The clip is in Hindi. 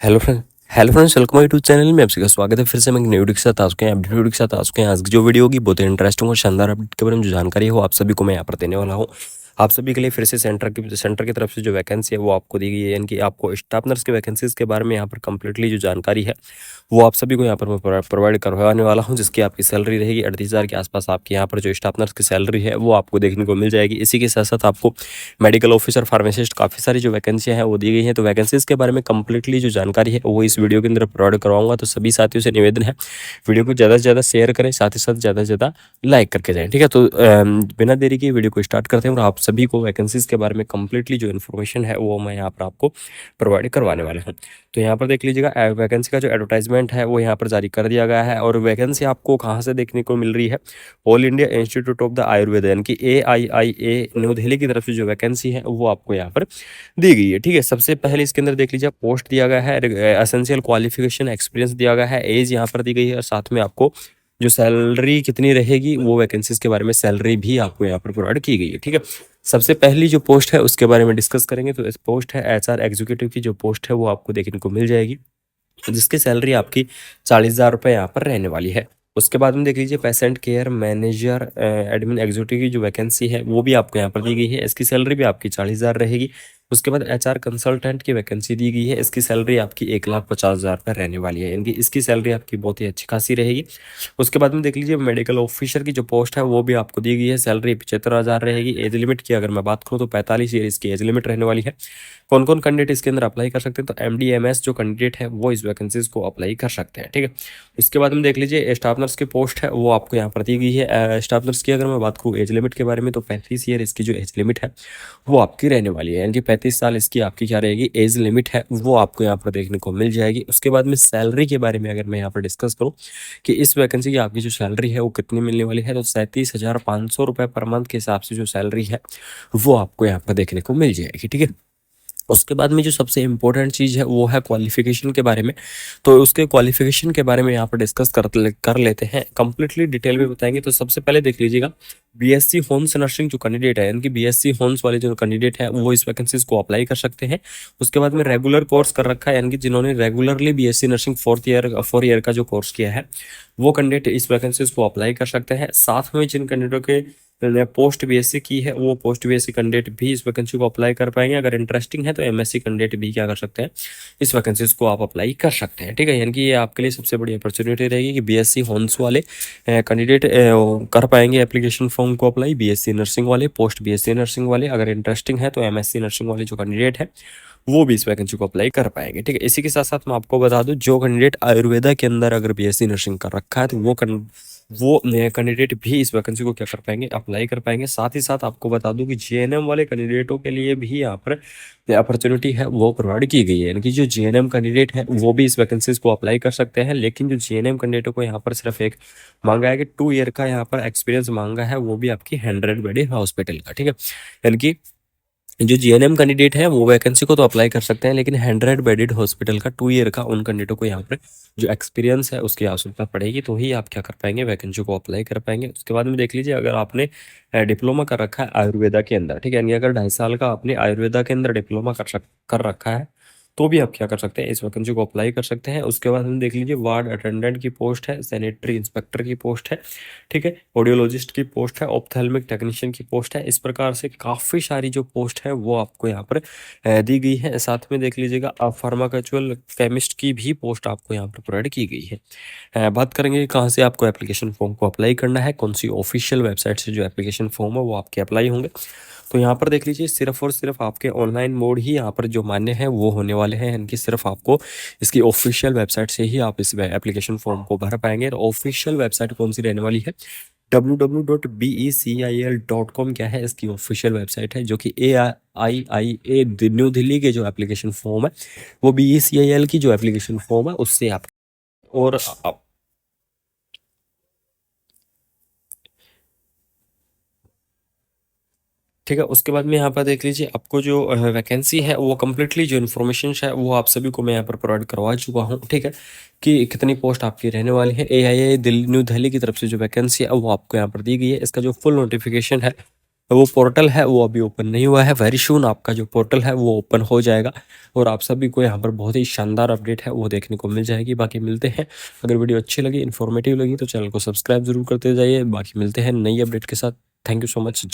Hello friends welcome YouTube channel में आपका स्वागत है। फिर से मैं एक नई वीडियो के साथ आ चुके हैं, अपडेट वीडियो के साथ आ चुके हैं। आज की जो वीडियो होगी बहुत ही इंटरेस्टिंग और शानदार अपडेट के बारे में जो जानकारी है वो आप सभी को मैं यहाँ पर देने वाला हूँ। आप सभी के लिए फिर से सेंटर की तरफ से जो वैकेंसी है वो आपको दी गई है, यानी कि आपको स्टाफ नर्स के वैकेंसीज के बारे में यहाँ पर कंप्लीटली जो जानकारी है वो आप सभी को यहाँ पर मैं प्रोवाइड करवाने वाला हूँ, जिसकी आपकी सैलरी रहेगी 38,000 के आसपास। आपकी यहाँ पर जो स्टाफ नर्स की सैलरी है वो आपको देखने को मिल जाएगी। इसी के साथ साथ आपको मेडिकल ऑफिसर, फार्मासिस्ट, काफ़ी सारी जो वैकेंसियाँ हैं वो दी गई हैं। तो वैकेंसीज के बारे में कंप्लीटली जो जानकारी है वो इस वीडियो के अंदर प्रोवाइड करवाऊंगा। तो सभी साथियों से निवेदन है वीडियो को ज़्यादा से ज़्यादा शेयर करें, साथ ही साथ ज़्यादा से ज़्यादा लाइक करके जाएं, ठीक है। तो बिना देरी के वीडियो को स्टार्ट करते हैं और आप सभी को वैकेंसीज के बारे में कंप्लीटली जो इन्फॉर्मेशन है वो मैं यहाँ पर आपको प्रोवाइड करवाने वाला हूँ। तो यहाँ पर देख लीजिएगा, वैकेंसी का जो एडवर्टाइजमेंट है वो यहाँ पर जारी कर दिया गया है। और वैकेंसी आपको कहाँ से देखने को मिल रही है? All India institute of the Ayurveda, यानी कि AIIA न्यू दिल्ली की तरफ से जो वैकेंसी है वो आपको यहाँ पर दी गई है, ठीक है। सबसे पहले इसके अंदर देख लीजिए, पोस्ट दिया गया है, एसेंशियल क्वालिफिकेशन एक्सपीरियंस दिया गया है, एज यहाँ पर दी गई है, और साथ में आपको जो सैलरी कितनी रहेगी वो वैकेंसीज के बारे में सैलरी भी आपको यहाँ पर प्रोवाइड की गई है, ठीक है। सबसे पहली जो पोस्ट है उसके बारे में डिस्कस करेंगे। तो इस पोस्ट है HR एग्जीक्यूटिव की जो पोस्ट है वो आपको देखने को मिल जाएगी, जिसकी सैलरी आपकी 40,000 रुपये यहाँ पर रहने वाली है। उसके बाद में देख लीजिए, patient care manager admin executive की जो वैकेंसी है वो भी आपको यहाँ पर दी गई है। इसकी सैलरी भी आपकी 40,000 रहेगी। उसके बाद HR कंसल्टेंट की वैकेंसी दी गई है। इसकी सैलरी आपकी 1,50,000 रुपये रहने वाली है, यानी कि इसकी सैलरी आपकी बहुत ही अच्छी खासी रहेगी। उसके बाद में देख लीजिए, मेडिकल ऑफिसर की जो पोस्ट है वो भी आपको दी गई है। सैलरी 75,000 रहेगी। एज लिमिट की अगर मैं बात करूँ तो 45 ईयर इसकी एज लिमिट रहने वाली है। कौन कौन कैंडिडेट इसके अंदर अप्लाई कर सकते हैं? तो MD MS जो कैंडिडेट है वो इस वैकेंसीज को अप्लाई कर सकते हैं, ठीक है। इसके बाद में देख लीजिए, स्टाफ नर्स की पोस्ट है वो आपको यहाँ पर दी गई है। स्टाफ नर्स की अगर मैं बात करूँ एज लिमिट के बारे में, तो 35 ईयर इसकी जो एज लिमिट है वो आपकी रहने वाली है, यानी कि 35 साल इसकी आपकी क्या रहेगी, एज लिमिट है वो आपको यहाँ पर देखने को मिल जाएगी। उसके बाद में सैलरी के बारे में अगर मैं यहाँ पर डिस्कस करूँ कि इस वैकेंसी की आपकी जो सैलरी है वो कितनी मिलने वाली है, तो 37,500 रुपये पर मंथ के हिसाब से जो सैलरी है वो आपको यहाँ पर देखने को मिल जाएगी, ठीक है। उसके बाद में जो सबसे इम्पोर्टेंट चीज़ है वो है क्वालिफिकेशन के बारे में। तो उसके क्वालिफिकेशन के बारे में यहाँ पर डिस्कस कर लेते हैं, कंप्लीटली डिटेल में बताएंगे। तो सबसे पहले देख लीजिएगा, BSc होम्स नर्सिंग जो कैंडिडेट है, यानी कि BSc होम्स वाले जो कैंडिडेट है वो इस वैकेंसीज को अप्लाई कर सकते हैं। उसके बाद में रेगुलर कोर्स कर रखा है, यानी कि जिन्होंने रेगुलरली BSc नर्सिंग 4 ईयर का जो कोर्स किया है वो कैंडिडेट इस वैकेंसीज को अप्लाई कर सकते हैं। साथ में जिन कैंडिडेटों के पोस्ट BSc की है वो पोस्ट BSc कैंडिडेट भी इस वैकेंसी को अप्लाई कर पाएंगे। अगर इंटरेस्टिंग है तो MSc कैंडिडेट भी क्या कर सकते हैं, इस वैकेंसीज को आप अप्लाई कर सकते हैं, ठीक है। यानी कि ये आपके लिए सबसे बड़ी अपॉर्चुनिटी रहेगी कि BSc हॉर्न्स वाले कैंडिडेट कर पाएंगे एप्लीकेशन फॉर्म को अप्लाई। BSc नर्सिंग वाले, पोस्ट BSc नर्सिंग वाले, अगर इंटरेस्टिंग है तो MSc नर्सिंग वाले जो कैंडिडेट है वो भी इस वैकेंसी को अप्लाई कर पाएंगे, ठीक है। इसी के साथ साथ मैं आपको बता दूं, जो कैंडिडेट आयुर्वेदा के अंदर अगर BSc नर्सिंग कर रखा है तो वो कैंडिडेट भी इस वैकेंसी को क्या कर पाएंगे, अप्लाई कर पाएंगे। साथ ही साथ आपको बता दूं कि GNM वाले कैंडिडेटों के लिए भी यहाँ पर अपॉर्चुनिटी है वो प्रोवाइड की गई है, यानी कि जो GNM कैंडिडेट है वो भी इस वैकेंसीज को अप्लाई कर सकते हैं। लेकिन जो GNM कैंडिडेटों को यहाँ पर सिर्फ एक मांगा है कि 2 ईयर का यहाँ पर एक्सपीरियंस मांगा है, वो भी आपकी 100 बेडेड हॉस्पिटल का, ठीक है। यानी कि जो GNM कैंडिडेट है वो वैकेंसी को तो अप्लाई कर सकते हैं, लेकिन 100 बेडेड हॉस्पिटल का 2 ईयर का उन कैंडिडेटों को यहाँ पर जो एक्सपीरियंस है उसकी आवश्यकता पड़ेगी, तो ही आप क्या कर पाएंगे, वैकेंसी को अप्लाई कर पाएंगे। उसके बाद में देख लीजिए, अगर आपने डिप्लोमा कर रखा है आयुर्वेदा के अंदर, ठीक है, यानी अगर 2.5 साल का आपने आयुर्वेदा के अंदर डिप्लोमा कर रखा है तो भी आप क्या कर सकते हैं, इस वैकेंसी को अप्लाई कर सकते हैं। उसके बाद हम देख लीजिए, वार्ड अटेंडेंट की पोस्ट है, सैनिटरी इंस्पेक्टर की पोस्ट है, ठीक है, ऑडियोलॉजिस्ट की पोस्ट है, ऑप्थेल्मिक टेक्नीशियन की पोस्ट है। इस प्रकार से काफ़ी सारी जो पोस्ट है वो आपको यहाँ पर दी गई है। साथ में देख लीजिएगा, फार्माकचुअल केमिस्ट की भी पोस्ट आपको यहाँ पर प्रोवाइड की गई है। बात करेंगे कहाँ से आपको एप्लीकेशन फॉर्म को अप्लाई करना है, कौन सी ऑफिशियल वेबसाइट से जो एप्लीकेशन फॉर्म है वो आपके अप्लाई होंगे। तो यहाँ पर देख लीजिए, सिर्फ और सिर्फ आपके ऑनलाइन मोड ही यहाँ पर जो मान्य है वो होने वाले हैं, यानी कि सिर्फ आपको इसकी ऑफिशियल वेबसाइट से ही आप इस एप्लीकेशन फॉर्म को भर पाएंगे। और ऑफिशियल वेबसाइट कौन सी रहने वाली है? www.becil.com क्या है, इसकी ऑफिशियल वेबसाइट है, जो कि AIIA न्यू दिल्ली के जो एप्लीकेशन फॉर्म है वो BECIL की जो एप्लीकेशन फॉर्म है उससे आप और ठीक है। उसके बाद में यहाँ पर देख लीजिए, आपको जो वैकेंसी है वो कम्प्लीटली जो इन्फॉर्मेशन है वो आप सभी को मैं यहाँ पर प्रोवाइड करवा चुका हूँ, ठीक है, कि कितनी पोस्ट आपकी रहने वाली है। AIIA न्यू दिल्ली की तरफ से जो वैकेंसी है वो आपको यहाँ पर दी गई है। इसका जो फुल नोटिफिकेशन है वो पोर्टल है वो अभी ओपन नहीं हुआ है। वेरी सून आपका जो पोर्टल है वो ओपन हो जाएगा और आप सभी को यहाँ पर बहुत ही शानदार अपडेट है वो देखने को मिल जाएगी। बाकी मिलते हैं, अगर वीडियो अच्छी लगी, इन्फॉर्मेटिव लगी तो चैनल को सब्सक्राइब जरूर करते जाइए। बाकी मिलते हैं नई अपडेट के साथ। Thank you so much.